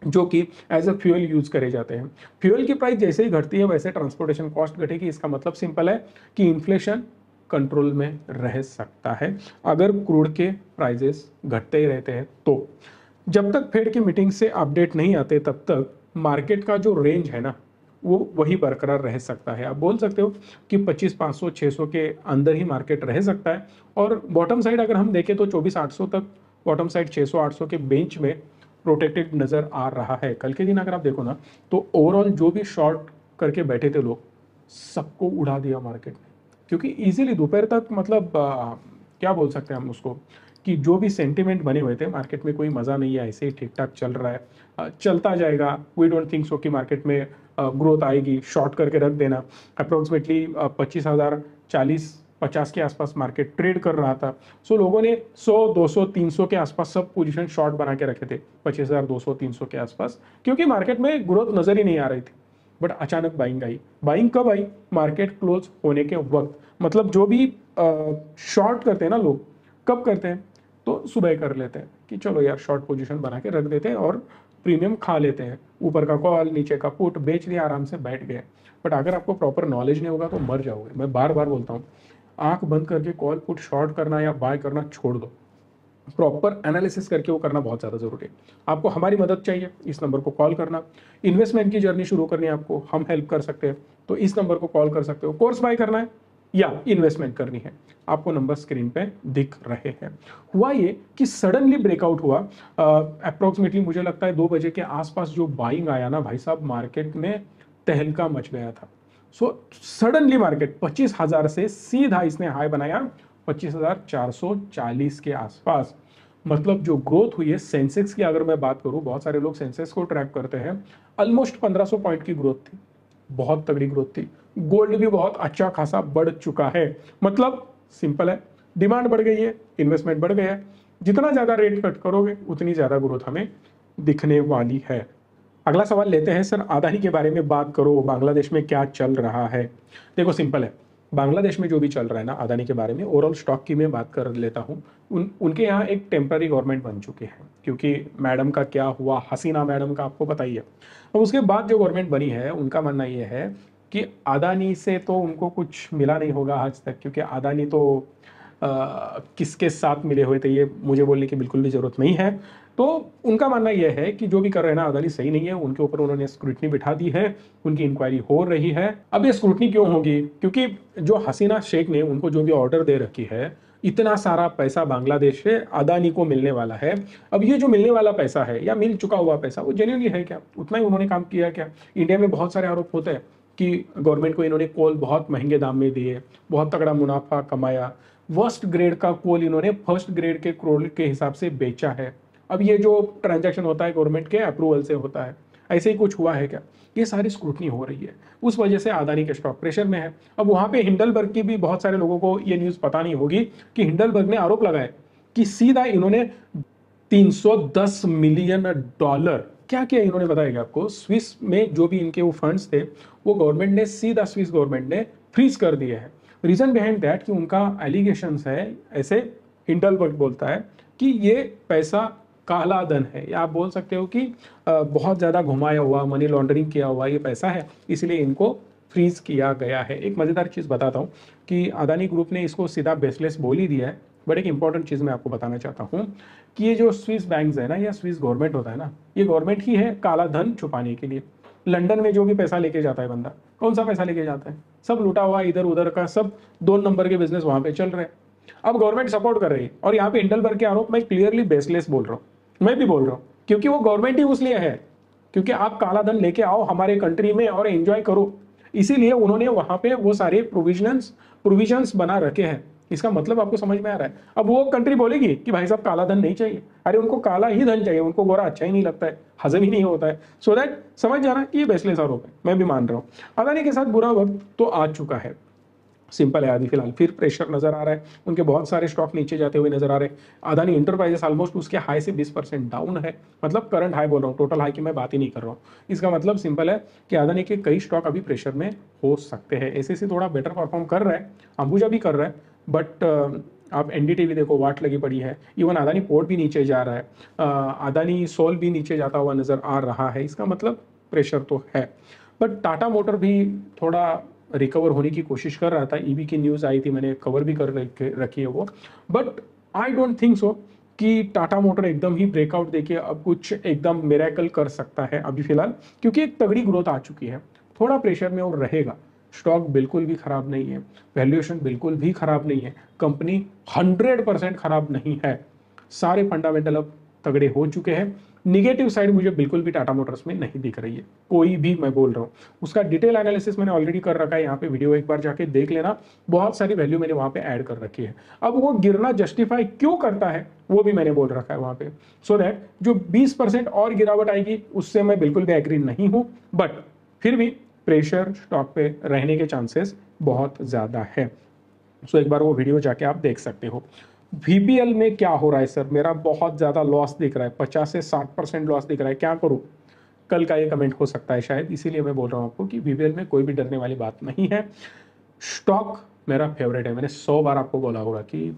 जो कि एज अ फ्यूल यूज करे जाते हैं। फ्यूल की प्राइस जैसे ही घटती है वैसे ट्रांसपोर्टेशन कॉस्ट घटेगी। इसका मतलब सिंपल है कि इन्फ्लेशन कंट्रोल में रह सकता है अगर क्रूड के प्राइसेस घटते ही रहते हैं तो। जब तक फेड की मीटिंग से अपडेट नहीं आते तब तक मार्केट का जो रेंज है ना, वो वही बरकरार रह सकता है। आप बोल सकते हो कि 25,500 600 के अंदर ही मार्केट रह सकता है, और बॉटम साइड अगर हम देखें तो 24,800 तक बॉटम साइड 600-800 के बेंच में प्रोटेक्टेड नजर आ रहा है। कल के दिन अगर आप देखो ना तो ओवरऑल जो भी शॉर्ट करके बैठे थे लोग, सबको उड़ा दिया मार्केट ने, क्योंकि इजीली दोपहर तक मतलब क्या बोल सकते हैं हम उसको, कि जो भी सेंटिमेंट बने हुए थे मार्केट में, कोई मज़ा नहीं है, ऐसे ही ठीक ठाक चल रहा है, चलता जाएगा, वी डोंट थिंक सो कि मार्केट में ग्रोथ आएगी, शॉर्ट करके रख देना। अप्रोक्सीमेटली 25,000 40-50 के आसपास मार्केट ट्रेड कर रहा था। सो लोगों ने 100 200 300 के आसपास सब पोजीशन शॉर्ट बना के रखे थे, 25,200 300 के आसपास, क्योंकि मार्केट में ग्रोथ नजर ही नहीं आ रही थी। बट अचानक बाइंग आई। बाइंग कब आई? मार्केट क्लोज होने के वक्त। मतलब जो भी शॉर्ट करते हैं ना लोग, कब करते हैं? तो सुबह कर लेते हैं कि चलो यार शॉर्ट पोजीशन बना के रख देते हैं और प्रीमियम खा लेते हैं, ऊपर का कॉल नीचे का पुट बेच दिया, आराम से बैठ गए। बट अगर आपको प्रॉपर नॉलेज नहीं होगा तो मर जाओगे। मैं बार बार बोलता हूँ, आंख बंद करके कॉल पुट शॉर्ट करना या बाय करना छोड़ दो, प्रॉपर एनालिसिस करके वो करना बहुत ज़्यादा जरूरी है। आपको हमारी मदद चाहिए, इस नंबर को कॉल करना। इन्वेस्टमेंट की जर्नी शुरू करनी है आपको, हम हेल्प कर सकते हैं, तो इस नंबर को कॉल कर सकते हो। कोर्स बाय करना है या इन्वेस्टमेंट करनी है, आपको नंबर स्क्रीन पे दिख रहे हैं। हुआ ये कि सडनली ब्रेकआउट हुआ, अप्रोक्सीमेटली मुझे लगता है 2 बजे के आसपास जो बाइंग आया ना भाई साहब, मार्केट में तहलका मच गया था। सो सडनली मार्केट 25,000 से सीधा इसने हाई बनाया 25,440 के आसपास। मतलब जो ग्रोथ हुई है सेंसेक्स की, अगर मैं बात करूं, बहुत सारे लोग सेंसेक्स को ट्रैक करते हैं, ऑलमोस्ट 1500 पॉइंट की ग्रोथ थी, बहुत तगड़ी ग्रोथ थी। गोल्ड भी बहुत अच्छा खासा बढ़ चुका है। मतलब सिंपल है, डिमांड बढ़ गई है, इन्वेस्टमेंट बढ़ गया है, जितना ज्यादा रेट कट करोगे उतनी ज्यादा ग्रोथ हमें दिखने वाली है। अगला सवाल लेते हैं, सर अदानी के बारे में बात करो, बांग्लादेश में क्या चल रहा है। देखो सिंपल है, बांग्लादेश में जो भी चल रहा है ना अदानी के बारे में, ओवरऑल स्टॉक की मैं बात कर लेता हूँ। उनके यहाँ एक टेम्पररी गवर्नमेंट बन चुकी है, क्योंकि मैडम का क्या हुआ, हसीना मैडम का आपको पता ही है। अब उसके बाद जो गवर्नमेंट बनी है, उनका मानना ये है कि अदानी से तो उनको कुछ मिला नहीं होगा आज तक, क्योंकि अदानी तो किसके साथ मिले हुए थे ये मुझे बोलने की बिल्कुल भी ज़रूरत नहीं है। तो उनका मानना यह है कि जो भी कर रहे हैं ना अदानी सही नहीं है, उनके ऊपर उन्होंने स्क्रूटनी बिठा दी है, उनकी इंक्वायरी हो रही है। अब ये स्क्रूटनी क्यों होगी? क्योंकि जो हसीना शेख ने उनको जो भी ऑर्डर दे रखी है, इतना सारा पैसा बांग्लादेश से अदानी को मिलने वाला है। अब ये जो मिलने वाला पैसा है या मिल चुका हुआ पैसा वो जेन्युइनली है क्या? उतना ही उन्होंने काम किया क्या? इंडिया में बहुत सारे आरोप होते हैं कि गवर्नमेंट को इन्होंने कोल बहुत महंगे दाम में दिए, बहुत तगड़ा मुनाफा कमाया, वर्स्ट ग्रेड का कोल इन्होंने फर्स्ट ग्रेड के क्रोल के हिसाब से बेचा है। अब ये जो ट्रांजैक्शन होता है गवर्नमेंट के अप्रूवल से होता है, ऐसे ही कुछ हुआ है क्या? ये सारी स्क्रूटनी हो रही है, उस वजह से अदानी के स्टॉक प्रेशर में है। अब वहां पे हिंडलबर्ग की भी बहुत सारे लोगों को ये न्यूज़ पता नहीं होगी कि हिंडलबर्ग ने आरोप लगाया कि सीधा इन्होंने 310 मिलियन डॉलर क्या किया इन्होंने बताया आपको? स्विस में जो भी इनके वो फंड्स थे वो गवर्नमेंट ने सीधा स्विस गवर्नमेंट ने फ्रीज कर दिए हैं। रीजन बिहाइंड दैट कि उनका एलिगेशंस है, ऐसे हिंडलबर्ग बोलता है कि ये पैसा काला धन है, या आप बोल सकते हो कि बहुत ज़्यादा घुमाया हुआ मनी लॉन्ड्रिंग किया हुआ ये पैसा है, इसलिए इनको फ्रीज किया गया है। एक मज़ेदार चीज़ बताता हूँ कि अदानी ग्रुप ने इसको सीधा बेसलेस बोल ही दिया है, बट एक इंपॉर्टेंट चीज़ मैं आपको बताना चाहता हूँ कि ये जो स्विस बैंक्स है ना या स्विस गवर्नमेंट होता है ना, ये गवर्नमेंट ही है काला धन छुपाने के लिए। लंदन में जो भी पैसा लेके जाता है बंदा, कौन सा पैसा लेके जाता है? सब लूटा हुआ इधर उधर का, सब 2 नंबर के बिजनेस वहां पे चल रहे हैं। अब गवर्नमेंट सपोर्ट कर रही है, और यहाँ पे हिंडलबर्ग के आरोप मैं क्लियरली बेसलेस बोल रहा हूँ, मैं भी बोल रहा हूँ, क्योंकि वो गवर्नमेंट ही उसलिए है क्योंकि आप काला धन लेके आओ हमारे कंट्री में और एंजॉय करो, इसीलिए उन्होंने वहां पे वो सारे प्रोविजंस बना रखे हैं। इसका मतलब आपको समझ में आ रहा है? अब वो कंट्री बोलेगी कि भाई साहब काला धन नहीं चाहिए, अरे उनको काला ही धन चाहिए, उनको गोरा अच्छा ही नहीं लगता है, हजम ही नहीं होता है। सो दैट समझ जाना कि ये बेसलेस आरोप है, मैं भी मान रहा हूँ। अदानी के साथ बुरा वक्त तो आ चुका है, सिंपल है। अभी फिलहाल फिर प्रेशर नजर आ रहा है, उनके बहुत सारे स्टॉक नीचे जाते हुए नजर आ रहे हैं। अदानी इंटरप्राइजेस ऑलमोस्ट उसके हाई से 20% डाउन है, मतलब करंट हाई बोल रहा हूँ, टोटल हाई की मैं बात ही नहीं कर रहा हूँ। इसका मतलब सिंपल है कि अदानी के कई स्टॉक अभी प्रेशर में हो सकते हैं। एसएससी थोड़ा बेटर परफॉर्म कर रहा है, अंबुजा भी कर रहा है, बट आप एनडीटीवी देखो वाट लगी पड़ी है। इवन अदानी पोर्ट भी नीचे जा रहा है, अदानी सोल भी नीचे जाता हुआ नजर आ रहा है। इसका मतलब प्रेशर तो है। बट टाटा मोटर भी थोड़ा रिकवर होने की कोशिश कर रहा था, ईवी की न्यूज़ आई थी, मैंने कवर भी कर रखी है वो। But I don't think so कि टाटा मोटर एकदम ही ब्रेकआउट देके अब कुछ एकदम मिरेकल कर सकता है अभी फिलहाल, क्योंकि एक तगड़ी ग्रोथ आ चुकी है। थोड़ा प्रेशर में और रहेगा। स्टॉक बिल्कुल भी खराब नहीं है, वैल्यूएशन बिल्कुल भी खराब नहीं है, कंपनी 100% खराब नहीं है, सारे फंडामेंटल अब तगड़े हो चुके हैं। निगेटिव साइड मुझे बिल्कुल भी टाटा मोटर्स में नहीं दिख रही है, कोई भी, मैं बोल रहा हूँ। उसका डिटेल एनालिसिस मैंने ऑलरेडी कर रखा है, यहाँ पे वीडियो एक बार जाके देख लेना, बहुत सारी वैल्यू मैंने वहाँ पे ऐड कर रखी है। अब वो गिरना जस्टिफाई क्यों करता है वो भी मैंने बोल रखा है वहाँ पे, सो दैट जो 20% और गिरावट आएगी उससे मैं बिल्कुल भी एग्री नहीं हूँ, बट फिर भी प्रेशर स्टॉक पे रहने के चांसेस बहुत ज़्यादा है। सो एक बार वो वीडियो जाके आप देख सकते हो। वीपीएल में क्या हो रहा है सर? मेरा बहुत ज़्यादा लॉस दिख रहा है, 50 से 60% लॉस दिख रहा है, क्या करूँ? कल का ये कमेंट हो सकता है शायद, इसीलिए मैं बोल रहा हूँ आपको कि वीपीएल में कोई भी डरने वाली बात नहीं है। स्टॉक मेरा फेवरेट है, मैंने 100 बार आपको बोला होगा कि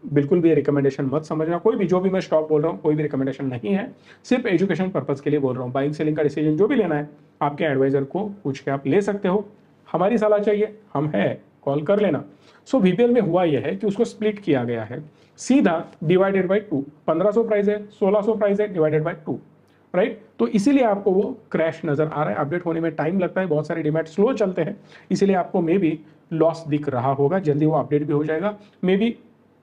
बिल्कुल भी रिकमेंडेशन मत समझना, कोई भी जो भी मैं स्टॉक बोल रहा हूँ कोई भी रिकमेंडेशन नहीं है, सिर्फ एजुकेशन पर्पज़ के लिए बोल रहा हूँ। बाइंग सेलिंग का डिसीजन जो भी लेना है आपके एडवाइजर को पूछ के आप ले सकते हो, हमारी सलाह चाहिए हम है, कॉल कर लेना। सो वीपीएल में हुआ यह है कि उसको स्प्लिट किया गया है, सीधा डिवाइडेड बाई 2, 1500 प्राइस है, 1600 प्राइस है, डिवाइडेड बाई 2, राइट। तो इसीलिए आपको वो क्रैश नजर आ रहा है, अपडेट होने में टाइम लगता है, बहुत सारे डिमैट स्लो चलते हैं, इसीलिए आपको मे बी लॉस दिख रहा होगा, जल्दी वो अपडेट भी हो जाएगा, मे बी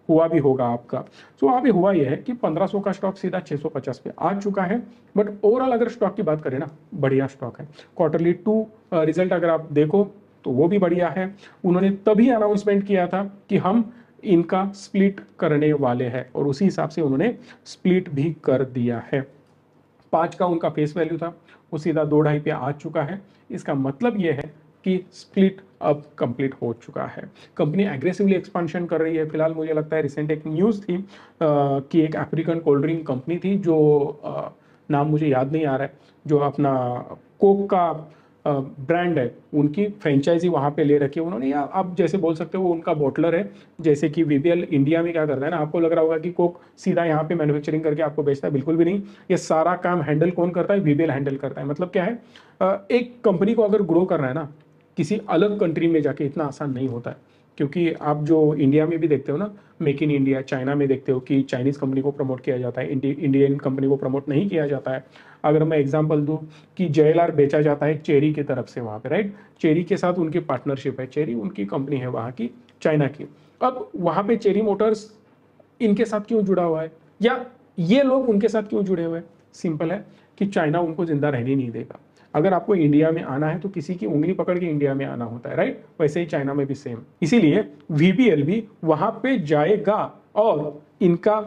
हुआ भी होगा आपका। सो वहाँ पे हुआ यह है कि 1500 का स्टॉक सीधा 650 पे आ चुका है। बट ओवरऑल अगर स्टॉक की बात करें ना, बढ़िया स्टॉक है। क्वार्टरली 2 रिजल्ट अगर आप देखो तो वो भी बढ़िया है। उन्होंने तभी अनाउंसमेंट किया था कि हम इनका स्प्लिट करने वाले हैं, और उसी हिसाब से उन्होंने स्प्लिट भी कर दिया है। 5 का उनका फेस वैल्यू था, वो सीधा 2-2.5 पे आ चुका है। इसका मतलब ये है कि स्प्लिट अब कंप्लीट हो चुका है। कंपनी एग्रेसिवली एक्सपांशन कर रही है। फिलहाल मुझे लगता है रिसेंट एक न्यूज़ थी कि एक अफ्रीकन कोल्ड ड्रिंक कंपनी थी जो नाम मुझे याद नहीं आ रहा है, जो अपना कोक का ब्रांड है, उनकी फ्रेंचाइजी वहाँ पे ले रखी है उन्होंने, या आप जैसे बोल सकते हो वो उनका बॉटलर है। जैसे कि वीपीएल इंडिया में क्या करता है ना, आपको लग रहा होगा कि कोक सीधा यहाँ पे मैन्युफैक्चरिंग करके आपको बेचता है, बिल्कुल भी नहीं। ये सारा काम हैंडल कौन करता है? वीपीएल हैंडल करता है। मतलब क्या है, एक कंपनी को अगर ग्रो करना है ना किसी अलग कंट्री में जाके, इतना आसान नहीं होता है। क्योंकि आप जो इंडिया में भी देखते हो ना, मेक इन इंडिया, चाइना में देखते हो कि चाइनीज़ कंपनी को प्रमोट किया जाता है, इंडियन कंपनी को प्रमोट नहीं किया जाता है। अगर मैं एग्जांपल दूं कि JLR बेचा जाता है चेरी की तरफ से वहाँ पे, राइट, चेरी के साथ उनकी पार्टनरशिप है, चेरी उनकी कंपनी है वहाँ की, चाइना की। अब वहाँ पे चेरी मोटर्स इनके साथ क्यों जुड़ा हुआ है, या ये लोग उनके साथ क्यों जुड़े हुए हैं? सिंपल है कि चाइना उनको जिंदा रहने नहीं देगा। अगर आपको इंडिया में आना है तो किसी की उंगली पकड़ के इंडिया में आना होता है, राइट, वैसे ही चाइना में भी सेम। इसीलिए VBL भी वहां पे जाएगा और इनका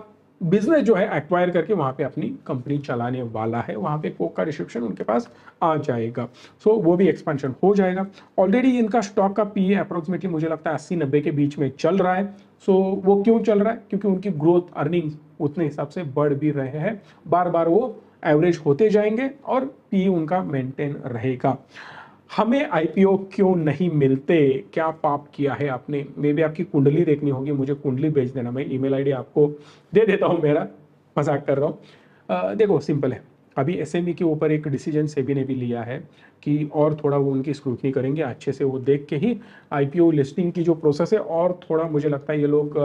बिजनेस जो है एक्वायर करके वहां पे अपनी कंपनी चलाने वाला है। वहां पे कोक का रिसेप्शन उनके पास आ जाएगा, सो वो भी एक्सपेंशन हो जाएगा। ऑलरेडी इनका स्टॉक का PE अप्रोक्सीमेटली मुझे लगता है 80-90 के बीच में चल रहा है। सो वो क्यों चल रहा है? क्योंकि उनकी ग्रोथ अर्निंग्स उतने हिसाब से बढ़ भी रहे हैं, बार बार वो एवरेज होते जाएंगे और PE उनका मेंटेन रहेगा। हमें IPO क्यों नहीं मिलते? क्या पाप किया है आपने? मे भी आपकी कुंडली देखनी होगी, मुझे कुंडली भेज देना, मैं ईमेल आईडी आपको दे देता हूँ मेरा, मजाक कर रहा हूँ। देखो सिंपल है, अभी SME के ऊपर एक डिसीजन सेबी ने भी लिया है कि और थोड़ा वो उनकी स्क्रूटनी करेंगे अच्छे से, वो देख के ही IPO लिस्टिंग की जो प्रोसेस है और थोड़ा मुझे लगता है ये लोग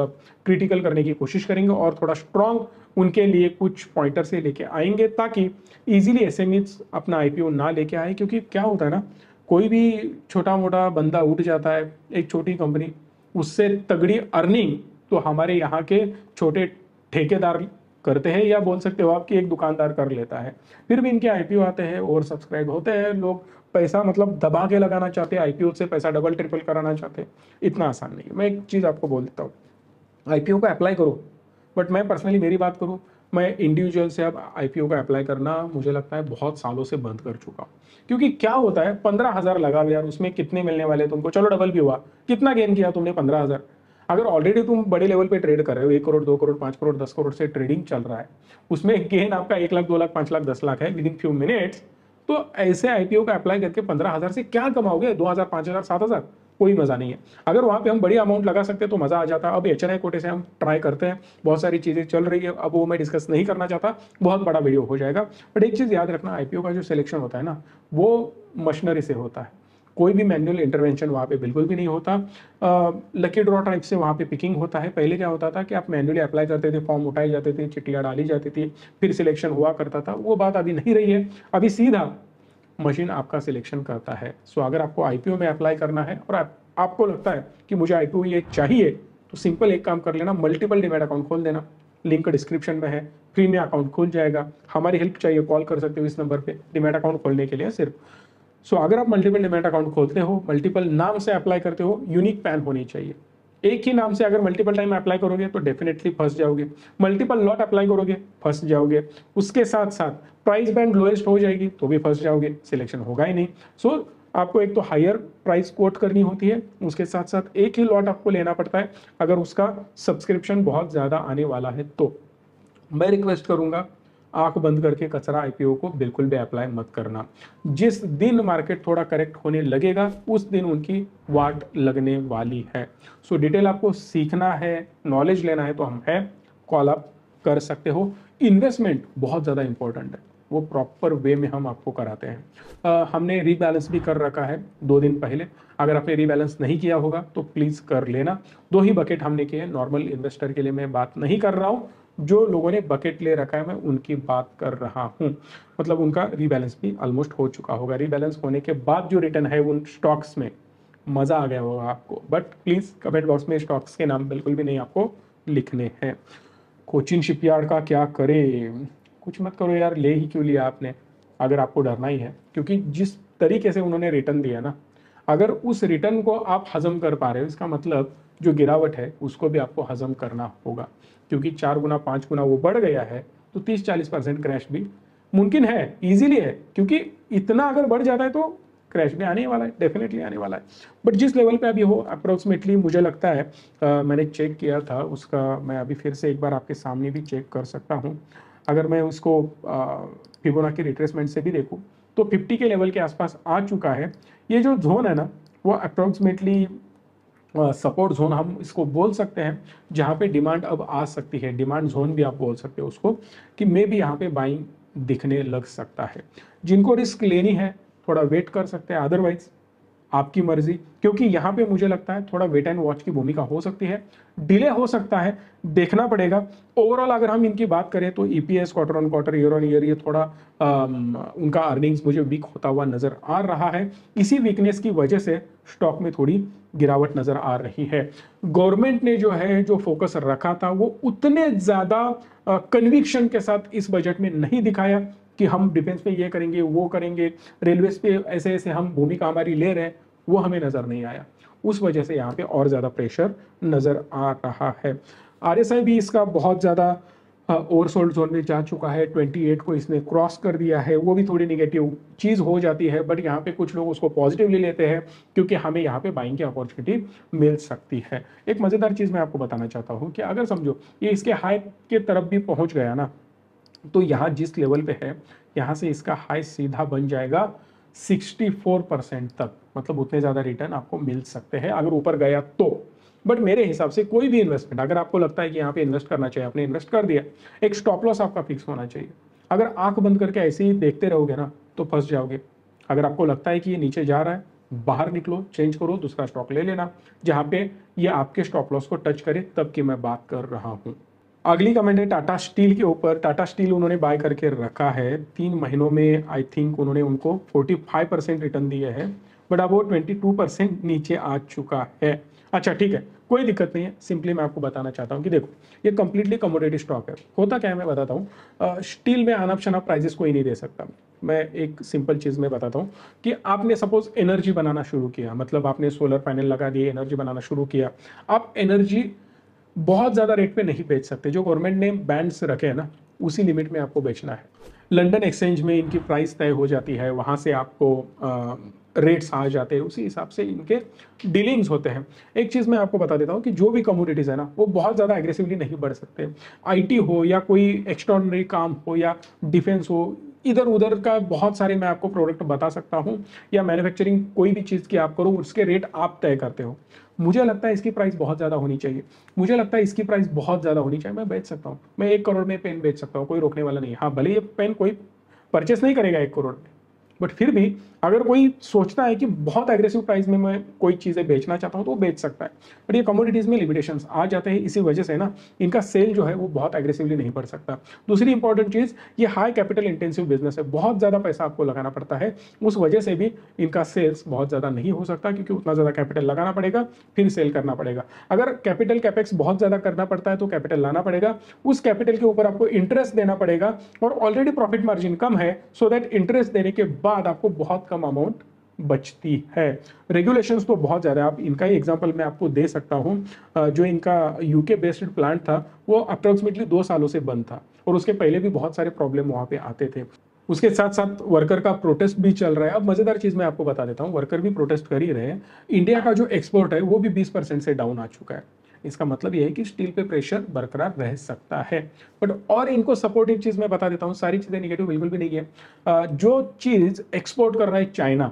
क्रिटिकल करने की कोशिश करेंगे और थोड़ा स्ट्रॉन्ग उनके लिए कुछ पॉइंटर से लेके आएंगे, ताकि इजीली SMEs अपना IPO ना लेके आए। क्योंकि क्या होता है ना, कोई भी छोटा मोटा बंदा उठ जाता है, एक छोटी कंपनी, उससे तगड़ी अर्निंग तो हमारे यहाँ के छोटे ठेकेदार करते हैं, या बोल सकते हो आप कि एक दुकानदार कर लेता है। फिर भी इनके IPO आते हैं और सब्सक्राइब होते हैं, लोग पैसा मतलब दबा के लगाना चाहते हैं, IPO से पैसा डबल ट्रिपल कराना चाहते हैं। इतना आसान नहीं है। मैं एक चीज़ आपको बोल देता हूँ, IPO को अप्लाई करो, बट मैं पर्सनली मेरी बात करूँ, मैं इंडिविजुअल से अब IPO का अप्लाई करना मुझे लगता है बहुत सालों से बंद कर चुका हूँ। क्योंकि क्या होता है, 15,000 लगा यार, उसमें कितने मिलने वाले तुमको? चलो डबल भी हुआ, कितना गेन किया तुमने? 15,000। अगर ऑलरेडी तुम बड़े लेवल पे ट्रेड कर रहे हो, 1 करोड़ 2 करोड़ 5 करोड़ 10 करोड़ से ट्रेडिंग चल रहा है, उसमें गेन आपका 1 लाख 2 लाख 5 लाख 10 लाख है विद इन फ्यू मिनट्स, तो ऐसे IPO का अप्लाई करके 15,000 से क्या कमाओगे? 2,000 5,000 7,000? कोई मजा नहीं है। अगर वहां पे हम बड़ी अमाउंट लगा सकते तो मजा आ जाता। अब HNI कोटे से हम ट्राई करते हैं, बहुत सारी चीजें चल रही है, अब वो मैं डिस्कस नहीं करना चाहता, बहुत बड़ा वीडियो हो जाएगा। बट एक चीज याद रखना, IPO का जो सिलेक्शन होता है ना, वो मशीनरी से होता है, कोई भी मैनुअल इंटरवेंशन वहाँ पे बिल्कुल भी नहीं होता। लकी ड्रॉ टाइप से वहाँ पे पिकिंग होता है। पहले क्या होता था कि आप मैनुअली अप्लाई करते थे, फॉर्म उठाए जाते थे, चिट्ठियाँ डाली जाती थी, फिर सिलेक्शन हुआ करता था। वो बात अभी नहीं रही है, अभी सीधा मशीन आपका सिलेक्शन करता है। सो अगर आपको IPO में अप्लाई करना है और आपको लगता है कि मुझे IPO ये चाहिए, तो सिंपल एक काम कर लेना, मल्टीपल डीमैट अकाउंट खोल देना, लिंक डिस्क्रिप्शन में है, फ्री में अकाउंट खुल जाएगा। हमारी हेल्प चाहिए, कॉल कर सकते हो इस नंबर पे डीमैट अकाउंट खोलने के लिए सिर्फ। सो अगर आप मल्टीपल डीमैट अकाउंट खोलते हो, मल्टीपल नाम से अप्लाई करते हो, यूनिक पैन होनी चाहिए। एक ही नाम से अगर मल्टीपल टाइम अप्लाई करोगे तो डेफिनेटली फंस जाओगे, मल्टीपल लॉट अप्लाई करोगे फंस जाओगे, उसके साथ साथ प्राइस बैंड लोएस्ट हो जाएगी तो भी फंस जाओगे, सिलेक्शन होगा ही नहीं। सो आपको एक तो हायर प्राइस कोट करनी होती है, उसके साथ साथ एक ही लॉट आपको लेना पड़ता है अगर उसका सब्सक्रिप्शन बहुत ज़्यादा आने वाला है। तो मैं रिक्वेस्ट करूंगा, आंख बंद करके कचरा IPO को बिल्कुल भी अप्लाई मत करना। जिस दिन मार्केट थोड़ा करेक्ट होने लगेगा उस दिन उनकी वाट लगने वाली है। सो डिटेल आपको सीखना है, नॉलेज लेना है तो हम है, कॉल अप कर सकते हो। इन्वेस्टमेंट बहुत ज़्यादा इंपॉर्टेंट है, वो प्रॉपर वे में हम आपको कराते हैं। हमने रीबैलेंस भी कर रखा है 2 दिन पहले, अगर आपने रीबैलेंस नहीं किया होगा तो प्लीज़ कर लेना। 2 ही बकेट हमने किए, नॉर्मल इन्वेस्टर के लिए मैं बात नहीं कर रहा हूँ, जो लोगों ने बकेट ले रखा है मैं उनकी बात कर रहा हूँ। मतलब उनका रीबैलेंस भी ऑलमोस्ट हो चुका होगा, रीबैलेंस होने के बाद जो रिटर्न है उन स्टॉक्स में मज़ा आ गया होगा आपको। बट प्लीज़ कमेंट बॉक्स में स्टॉक्स के नाम बिल्कुल भी नहीं आपको लिखने हैं। कोचिन शिपयार्ड का क्या करें? कुछ मत करो यार, ले ही क्यों लिया आपने अगर आपको डरना ही है? क्योंकि जिस तरीके से उन्होंने रिटर्न दिया ना, अगर उस रिटर्न को आप हजम कर पा रहे हो, इसका मतलब जो गिरावट है उसको भी आपको हजम करना होगा। क्योंकि 4 गुना 5 गुना वो बढ़ गया है, तो 30-40% क्रैश भी मुमकिन है, इजीली है। क्योंकि इतना अगर बढ़ जाता है तो क्रैश भी आने वाला है, डेफिनेटली आने वाला है। बट जिस लेवल पे अभी हो अप्रोक्सीमेटली मुझे लगता है, मैंने चेक किया था उसका, मैं अभी फिर से एक बार आपके सामने भी चेक कर सकता हूँ। अगर मैं उसको फिबोनाची रिट्रेसमेंट से भी देखूँ तो 50 के लेवल के आसपास आ चुका है। ये जो जोन है ना, वो अप्रोक्सीमेटली सपोर्ट जोन हम इसको बोल सकते हैं, जहाँ पे डिमांड अब आ सकती है, डिमांड जोन भी आप बोल सकते हो उसको, कि मे भी यहाँ पे बाइंग दिखने लग सकता है। जिनको रिस्क लेनी है थोड़ा वेट कर सकते हैं, अदरवाइज आपकी मर्जी, क्योंकि यहाँ पे मुझे लगता है थोड़ा वेट एंड वॉच की भूमिका हो सकती है, डिले हो सकता है, देखना पड़ेगा। ओवरऑल अगर हम इनकी बात करें तो EPS quarter on quarter, year on year ये थोड़ा उनका अर्निंग्स मुझे वीक होता हुआ नजर आ रहा है। इसी वीकनेस की वजह से स्टॉक में थोड़ी गिरावट नजर आ रही है। गवर्नमेंट ने जो है जो फोकस रखा था वो उतने ज्यादा कन्विक्शन के साथ इस बजट में नहीं दिखाया कि हम डिफेंस पे ये करेंगे वो करेंगे, रेलवेज पे ऐसे ऐसे हम भूमिका हमारी ले रहे हैं, वो हमें नजर नहीं आया। उस वजह से यहाँ पे और ज्यादा प्रेशर नजर आ रहा है। आरएसआई भी इसका बहुत ज्यादा ओवरसोल्ड जोन में जा चुका है, 28 को इसने क्रॉस कर दिया है, वो भी थोड़ी निगेटिव चीज हो जाती है, बट यहाँ पे कुछ लोग उसको पॉजिटिवली लेते हैं क्योंकि हमें यहाँ पे बाइंग की अपॉर्चुनिटी मिल सकती है। एक मजेदार चीज मैं आपको बताना चाहता हूँ कि अगर समझो ये इसके हाई के तरफ भी पहुंच गया ना, तो यहाँ जिस लेवल पे है यहाँ से इसका हाई सीधा बन जाएगा 64% तक, मतलब उतने ज्यादा रिटर्न आपको मिल सकते हैं अगर ऊपर गया तो। बट मेरे हिसाब से कोई भी इन्वेस्टमेंट अगर आपको लगता है कि यहाँ पे इन्वेस्ट करना चाहिए, आपने इन्वेस्ट कर दिया, एक स्टॉप लॉस आपका फिक्स होना चाहिए। अगर आंख बंद करके ऐसे ही देखते रहोगे ना तो फंस जाओगे। अगर आपको लगता है कि ये नीचे जा रहा है, बाहर निकलो, चेंज करो, दूसरा स्टॉक ले लेना जहां पे ये आपके स्टॉप लॉस को टच करे, तब की मैं बात कर रहा हूं। अगली कमेंट है टाटा स्टील के ऊपर। टाटा स्टील उन्होंने बाय करके रखा है, 3 महीनों में आई थिंक उन्होंने उनको 45% रिटर्न दिए हैं, बट अब वो 22% नीचे आ चुका है। अच्छा ठीक है, कोई दिक्कत नहीं है, सिंपली मैं आपको बताना चाहता हूँ कि देखो ये कंप्लीटली कमोडिटी स्टॉक है। होता क्या है मैं बताता हूँ, स्टील में अनाप शनाप प्राइजेस कोई नहीं दे सकता। मैं एक सिंपल चीज़ में बताता हूँ कि आपने सपोज एनर्जी बनाना शुरू किया, मतलब आपने सोलर पैनल लगा दिए, एनर्जी बनाना शुरू किया, आप एनर्जी बहुत ज़्यादा रेट पे नहीं बेच सकते। जो गवर्नमेंट ने बैंड्स रखे हैं ना, उसी लिमिट में आपको बेचना है। लंदन एक्सचेंज में इनकी प्राइस तय हो जाती है, वहाँ से आपको रेट्स आ जाते हैं, उसी हिसाब से इनके डीलिंग्स होते हैं। एक चीज़ मैं आपको बता देता हूँ कि जो भी कमोडिटीज़ है ना वो बहुत ज़्यादा एग्रेसिवली नहीं बढ़ सकते। आईटी हो या कोई एक्स्ट्रॉर्डिनरी काम हो या डिफेंस हो, इधर उधर का बहुत सारे मैं आपको प्रोडक्ट बता सकता हूँ, या मैन्युफैक्चरिंग कोई भी चीज़ की आप करो, उसके रेट आप तय करते हो। मुझे लगता है इसकी प्राइस बहुत ज़्यादा होनी चाहिए, मुझे लगता है इसकी प्राइस बहुत ज़्यादा होनी चाहिए, मैं बेच सकता हूँ, मैं 1 करोड़ में पेन बेच सकता हूँ, कोई रोकने वाला नहीं। हाँ भले ये पेन कोई परचेस नहीं करेगा 1 करोड़ में, बट फिर भी अगर कोई सोचता है कि बहुत एग्रेसिव प्राइस में मैं कोई चीज़ें बेचना चाहता हूँ तो वो बेच सकता है। बट ये कमोडिटीज़ में लिमिटेशंस आ जाते हैं, इसी वजह से ना इनका सेल जो है वो बहुत एग्रेसिवली नहीं बढ़ सकता। दूसरी इंपॉर्टेंट चीज़, ये हाई कैपिटल इंटेंसिव बिजनेस है, बहुत ज़्यादा पैसा आपको लगाना पड़ता है, उस वजह से भी इनका सेल्स बहुत ज़्यादा नहीं हो सकता, क्योंकि उतना ज़्यादा कैपिटल लगाना पड़ेगा, फिर सेल करना पड़ेगा। अगर कैपिटल कैपेक्स बहुत ज़्यादा करना पड़ता है तो कैपिटल लाना पड़ेगा, उस कैपिटल के ऊपर आपको इंटरेस्ट देना पड़ेगा, और ऑलरेडी प्रॉफिट मार्जिन कम है, सो दैट इंटरेस्ट देने के बाद आपको बहुत कम अमाउंट बचती है। रेगुलेशंस तो बहुत ज़्यादा, आप इनका ही एग्जांपल मैं आपको दे सकता हूं। जो इनका यूके बेस्ड प्लांट था वो अप्रोक्सीमेटली 2 सालों से बंद था, और उसके पहले भी बहुत सारे प्रॉब्लम वहां पे आते थे। उसके साथ साथ वर्कर का प्रोटेस्ट भी चल रहा है। अब मजेदार चीज मैं आपको बता देता हूँ, वर्कर भी प्रोटेस्ट कर ही रहे हैं। इंडिया का जो एक्सपोर्ट है वो भी 20% से डाउन आ चुका है। इसका मतलब यह है कि स्टील पे प्रेशर बरकरार रह सकता है। बट और इनको सपोर्टिव चीज मैं बता देता हूँ, सारी चीजें निगेटिव बिल्कुल भी नहीं है। जो चीज एक्सपोर्ट कर रहा है चाइना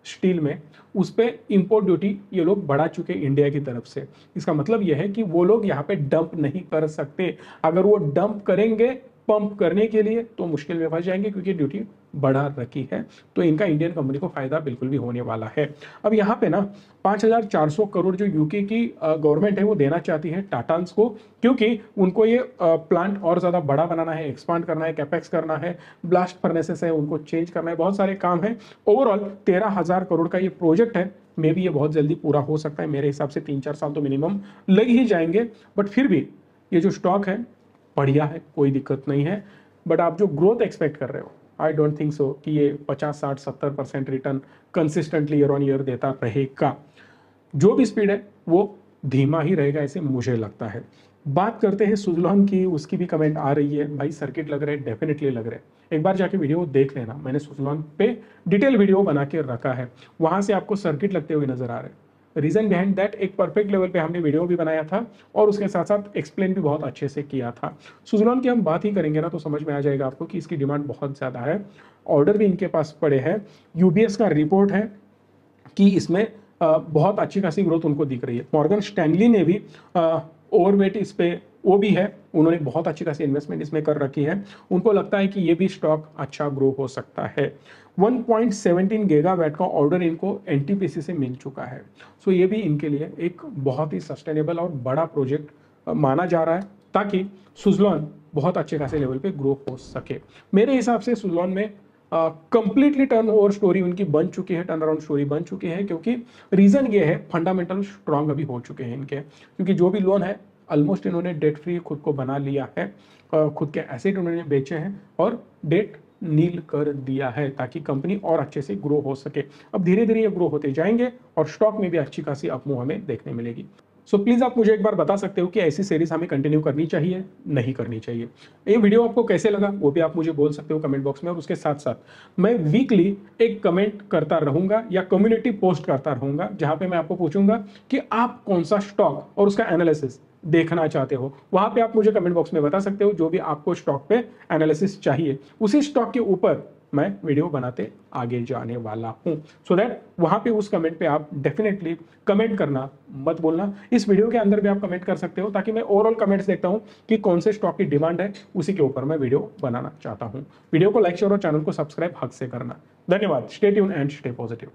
स्टील में, उस पे इंपोर्ट ड्यूटी ये लोग बढ़ा चुके इंडिया की तरफ से। इसका मतलब यह है कि वो लोग यहाँ पे डंप नहीं कर सकते। अगर वो डंप करेंगे पंप करने के लिए तो मुश्किल में फंस जाएंगे, क्योंकि ड्यूटी बढ़ा रखी है। तो इनका इंडियन कंपनी को फायदा बिल्कुल भी होने वाला है। अब यहाँ पे ना 5,400 करोड़ जो यूके की गवर्नमेंट है वो देना चाहती है टाटान्स को, क्योंकि उनको ये प्लांट और ज़्यादा बड़ा बनाना है, एक्सपांड करना है, कैपेक्स करना है, ब्लास्ट फर्नेसेस है उनको चेंज करना है, बहुत सारे काम है। ओवरऑल 13,000 करोड़ का ये प्रोजेक्ट है। मे बी ये बहुत जल्दी पूरा हो सकता है, मेरे हिसाब से 3-4 साल तो मिनिमम लग ही जाएंगे। बट फिर भी ये जो स्टॉक है बढ़िया है, कोई दिक्कत नहीं है। बट आप जो ग्रोथ एक्सपेक्ट कर रहे हो, आई डोंट थिंक सो कि ये 50-60-70% return consistently year on year देता रहेगा। जो भी स्पीड है वो धीमा ही रहेगा, ऐसे मुझे लगता है। बात करते हैं सुजलॉन की, उसकी भी कमेंट आ रही है, भाई सर्किट लग रहे हैं, डेफिनेटली लग रहे हैं। एक बार जाके वीडियो देख लेना, मैंने सुजलॉन पे डिटेल वीडियो बना के रखा है, वहां से आपको सर्किट लगते हुए नजर आ रहे हैं। रीजन बिहाइंड दैट, एक परफेक्ट लेवल पे हमने वीडियो भी बनाया था और उसके साथ साथ एक्सप्लेन भी बहुत अच्छे से किया था। सुजलॉन की हम बात ही करेंगे ना तो समझ में आ जाएगा आपको कि इसकी डिमांड बहुत ज़्यादा है, ऑर्डर भी इनके पास पड़े हैं। यूबीएस का रिपोर्ट है कि इसमें बहुत अच्छी खासी ग्रोथ उनको दिख रही है। मॉर्गन स्टैनली ने भी ओवरवेट इस पे वो भी है, उन्होंने बहुत अच्छी खासी इन्वेस्टमेंट इसमें कर रखी है। उनको लगता है कि ये भी स्टॉक अच्छा ग्रो हो सकता है। 1.17 गीगावाट का ऑर्डर इनको एनटीपीसी से मिल चुका है। सो ये भी इनके लिए एक बहुत ही सस्टेनेबल और बड़ा प्रोजेक्ट माना जा रहा है, ताकि सुजलॉन बहुत अच्छे खासे लेवल पे ग्रो हो सके। मेरे हिसाब से सुजलॉन में कंप्लीटली टर्न ओवर स्टोरी उनकी बन चुकी है, टर्न अराउंड स्टोरी बन चुकी है, क्योंकि रीजन ये है फंडामेंटल स्ट्रांग अभी हो चुके हैं इनके, क्योंकि जो भी लोन है ऑलमोस्ट इन्होंने डेट फ्री खुद को बना लिया है, खुद के एसेट उन्होंने बेचे हैं और डेट नील कर दिया है, ताकि कंपनी और अच्छे से ग्रो हो सके। अब धीरे धीरे ये ग्रो होते जाएंगे और स्टॉक में भी अच्छी खासी अपमूव हमें देखने मिलेगी। सो प्लीज़ आप मुझे एक बार बता सकते हो कि ऐसी सीरीज हमें कंटिन्यू करनी चाहिए, नहीं करनी चाहिए। ये वीडियो आपको कैसे लगा वो भी आप मुझे बोल सकते हो कमेंट बॉक्स में, और उसके साथ साथ मैं वीकली एक कमेंट करता रहूंगा या कम्युनिटी पोस्ट करता रहूंगा, जहां पे मैं आपको पूछूंगा कि आप कौन सा स्टॉक और उसका एनालिसिस देखना चाहते हो। वहां पे आप मुझे कमेंट बॉक्स में बता सकते हो जो भी आपको स्टॉक पे एनालिसिस चाहिए, उसी स्टॉक के ऊपर मैं वीडियो बनाते आगे जाने वाला हूं। सो दैट वहां पे उस कमेंट पे आप डेफिनेटली कमेंट करना मत भूलना। इस वीडियो के अंदर भी आप कमेंट कर सकते हो, ताकि मैं ओवरऑल कमेंट्स देखता हूं कि कौन से स्टॉक की डिमांड है, उसी के ऊपर मैं वीडियो बनाना चाहता हूं। वीडियो को लाइक शेयर और चैनल को सब्सक्राइब हक से करना। धन्यवाद। Stay tune and stay positive.